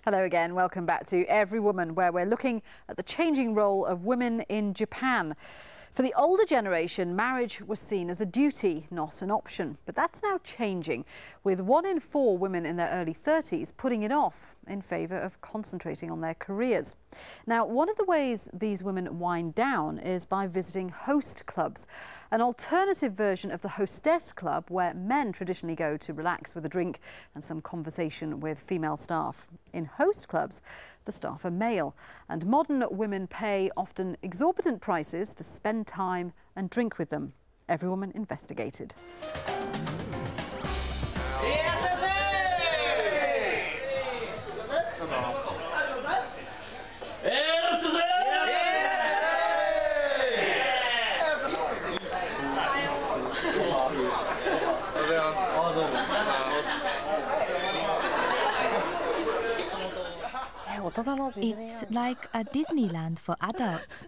Hello again, welcome back to Everywoman, where we're looking at the changing role of women in Japan. For the older generation, marriage was seen as a duty, not an option. But that's now changing, with 1 in 4 women in their early 30s putting it off in favour of concentrating on their careers. Now, one of the ways these women wind down is by visiting host clubs, an alternative version of the hostess club where men traditionally go to relax with a drink and some conversation with female staff. In host clubs, the staff are male, and modern women pay often exorbitant prices to spend time and drink with them. Everywoman investigated. It's like a Disneyland for adults.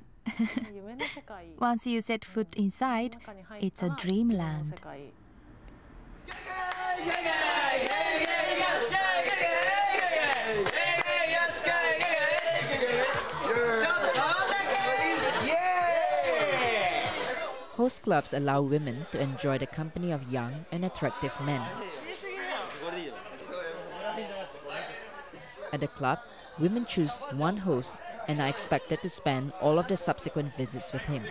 Once you set foot inside, it's a dreamland. Host clubs allow women to enjoy the company of young and attractive men. At the club, women choose one host and are expected to spend all of the subsequent visits with him.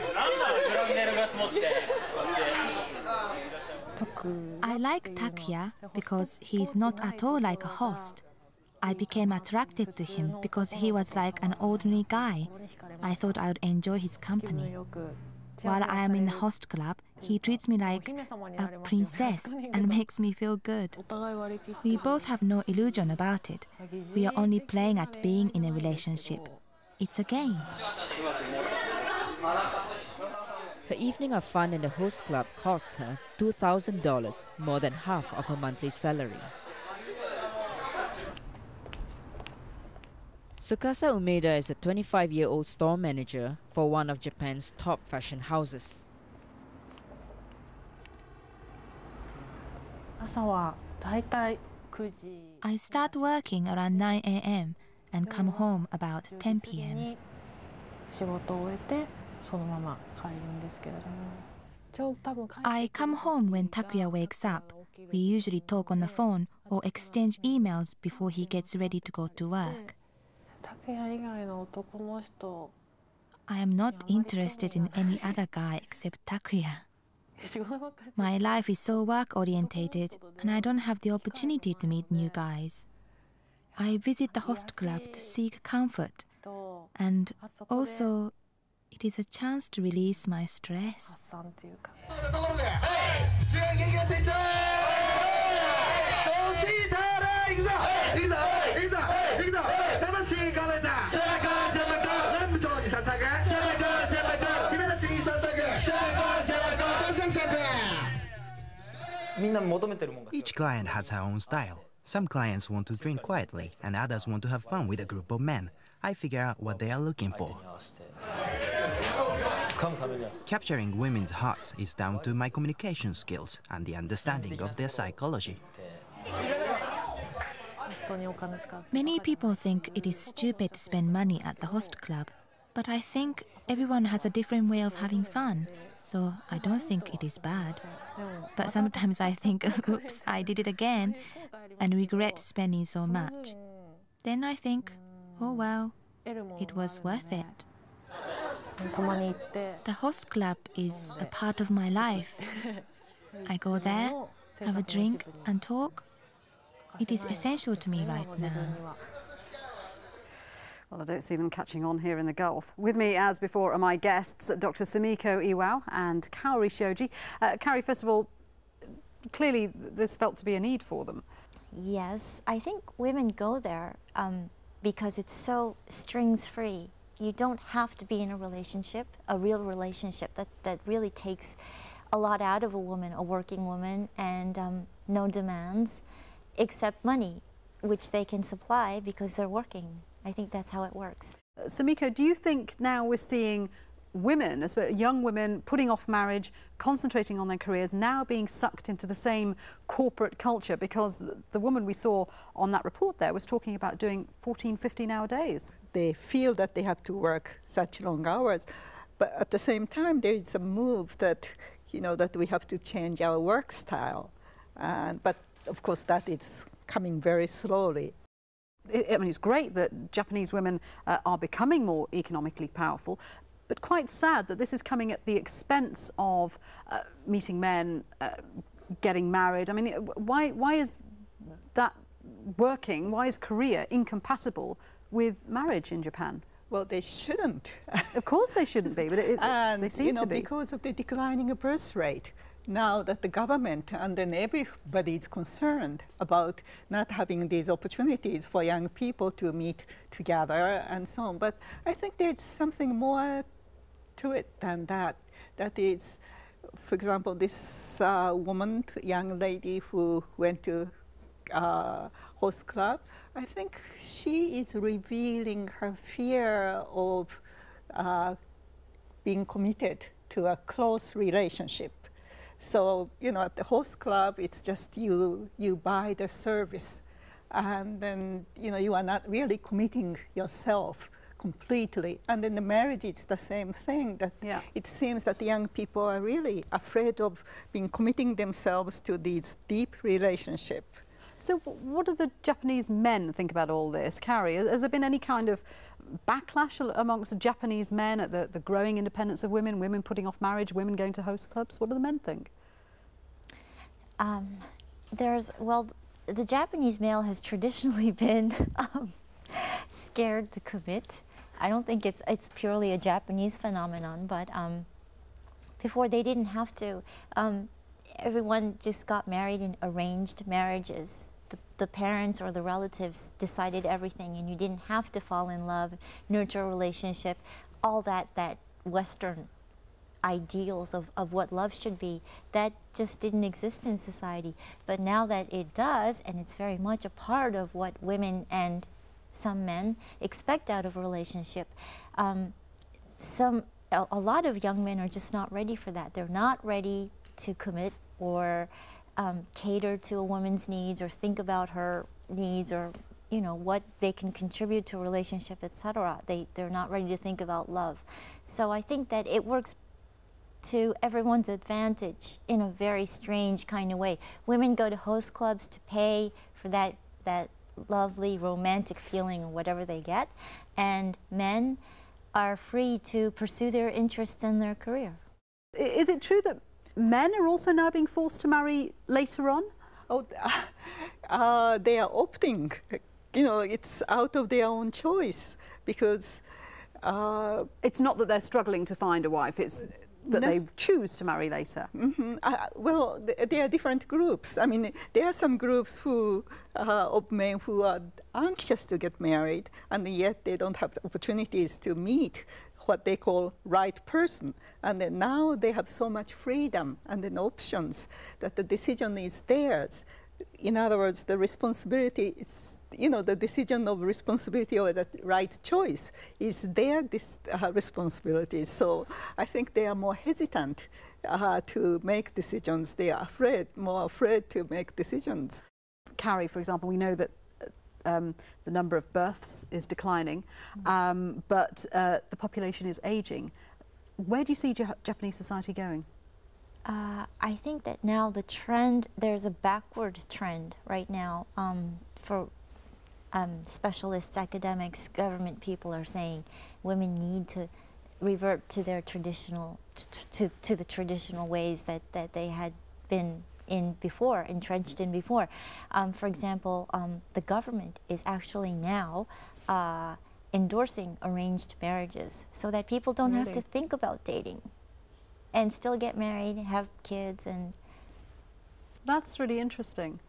I like Takuya because he's not at all like a host. I became attracted to him because he was like an ordinary guy. I thought I would enjoy his company. While I am in the host club, he treats me like a princess and makes me feel good. We both have no illusion about it. We are only playing at being in a relationship. It's a game. Her evening of fun in the host club costs her $2,000, more than half of her monthly salary. Tsukasa Umeda is a 25-year-old store manager for one of Japan's top fashion houses. I start working around 9 a.m. and come home about 10 p.m. I come home when Takuya wakes up. We usually talk on the phone or exchange emails before he gets ready to go to work. I am not interested in any other guy except Takuya. My life is so work-orientated and I don't have the opportunity to meet new guys. I visit the host club to seek comfort, and also it is a chance to release my stress. Each client has her own style. Some clients want to drink quietly and others want to have fun with a group of men. I figure out what they are looking for. Capturing women's hearts is down to my communication skills and the understanding of their psychology. Many people think it is stupid to spend money at the host club, but I think everyone has a different way of having fun, so I don't think it is bad. But sometimes I think, oops, I did it again, and regret spending so much. Then I think, oh well, it was worth it. The host club is a part of my life. I go there, have a drink and talk. It is essential to me right now. Well, I don't see them catching on here in the Gulf. With me, as before, are my guests, Dr. Sumiko Iwao and Kaori Shoji. Kaori, first of all, clearly there's felt to be a need for them. Yes, I think women go there because it's so strings-free. You don't have to be in a relationship, a real relationship that really takes a lot out of a woman, a working woman, and no demands except money, which they can supply because they're working. I think that's how it works. Sumiko, do you think now we're seeing women, young women, putting off marriage, concentrating on their careers, now being sucked into the same corporate culture, because the woman we saw on that report there was talking about doing 14, 15-hour days. They feel that they have to work such long hours, but at the same time there is a move that, you know, that we have to change our work style. But of course that is coming very slowly. I mean, it's great that Japanese women are becoming more economically powerful, but quite sad that this is coming at the expense of meeting men, getting married. I mean, why is that working? Why is career incompatible with marriage in Japan? Well, they shouldn't. Of course they shouldn't be, but they seem to be. Because of the declining birth rate. Now that the government and then everybody is concerned about not having these opportunities for young people to meet together and so on. But I think there's something more to it than that. That is, for example, this woman, young lady who went to host club, I think she is revealing her fear of being committed to a close relationship. So, you know, at the host club, it's just you buy the service, and then, you know, you are not really committing yourself completely. And then the marriage, it's the same thing, that it seems that the young people are really afraid of committing themselves to these deep relationships. So what do the Japanese men think about all this? Carrie, has there been any kind of backlash amongst the Japanese men at the growing independence of women, women putting off marriage, women going to host clubs? What do the men think? Well, the Japanese male has traditionally been scared to commit. I don't think it's purely a Japanese phenomenon, but before they didn't have to. Everyone just got married in arranged marriages. The parents or the relatives decided everything, and you didn't have to fall in love, nurture a relationship, all that Western ideals of what love should be, that just didn't exist in society. But now that it does, and it's very much a part of what women and some men expect out of a relationship, a lot of young men are just not ready for that. They're not ready to commit or cater to a woman's needs or think about her needs, or, you know, what they can contribute to a relationship, etc. They're not ready to think about love. So I think that it works to everyone's advantage in a very strange kind of way. Women go to host clubs to pay for that lovely romantic feeling or whatever they get, and men are free to pursue their interests in their career. Is it true that men are also now being forced to marry later on? Oh, they are opting. You know, it's out of their own choice, because it's not that they're struggling to find a wife, it's that they choose to marry later. Well, there are different groups. I mean, there are some groups of men who are anxious to get married, and yet they don't have the opportunities to meet what they call right person. And then now they have so much freedom and then options that the decision is theirs. In other words, the responsibility is, you know, the decision of responsibility or the right choice is their responsibility. So I think they are more hesitant to make decisions. They are more afraid to make decisions. Carrie, for example, we know that the number of births is declining, but the population is aging. Where do you see Japanese society going? I think that now the trend, there's a backward trend right now for specialists, academics, government people are saying women need to revert to their traditional, to the traditional ways that they had been entrenched in before. For example, the government is actually now endorsing arranged marriages so that people don't have to think about dating and still get married, have kids. And that's really interesting,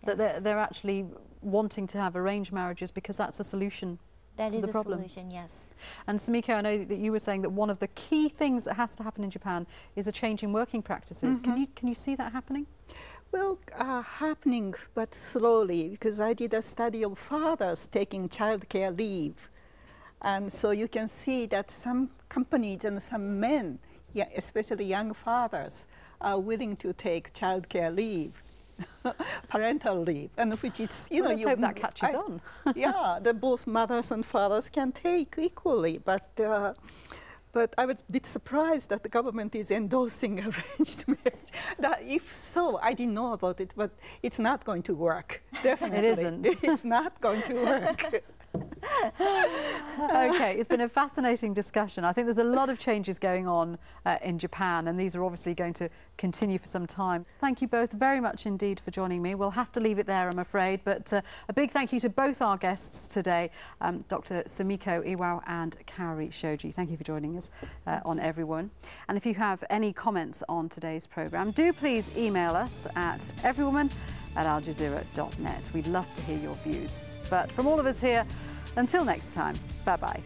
that they're actually wanting to have arranged marriages because that's a solution to the problem. That is a solution, yes. And Sumiko, I know that you were saying that one of the key things that has to happen in Japan is a change in working practices. Can you see that happening? Well, happening, but slowly, because I did a study of fathers taking childcare leave. And so you can see that some companies and some men, yeah, especially young fathers, are willing to take childcare leave, parental leave, and which is, you know, let's hope that catches on. Yeah, that both mothers and fathers can take equally, but I was a bit surprised that the government is endorsing arranged marriage. That if so, I didn't know about it, but it's not going to work. Definitely. It isn't. It's not going to work. Okay, it's been a fascinating discussion. I think there's a lot of changes going on in Japan, and these are obviously going to continue for some time. Thank you both very much indeed for joining me. We'll have to leave it there, I'm afraid, but a big thank you to both our guests today, Dr. Sumiko Iwao and Kaori Shoji. Thank you for joining us on Everywoman. And if you have any comments on today's programme, do please email us at everywoman@aljazeera.net. We'd love to hear your views. But from all of us here, until next time, bye-bye.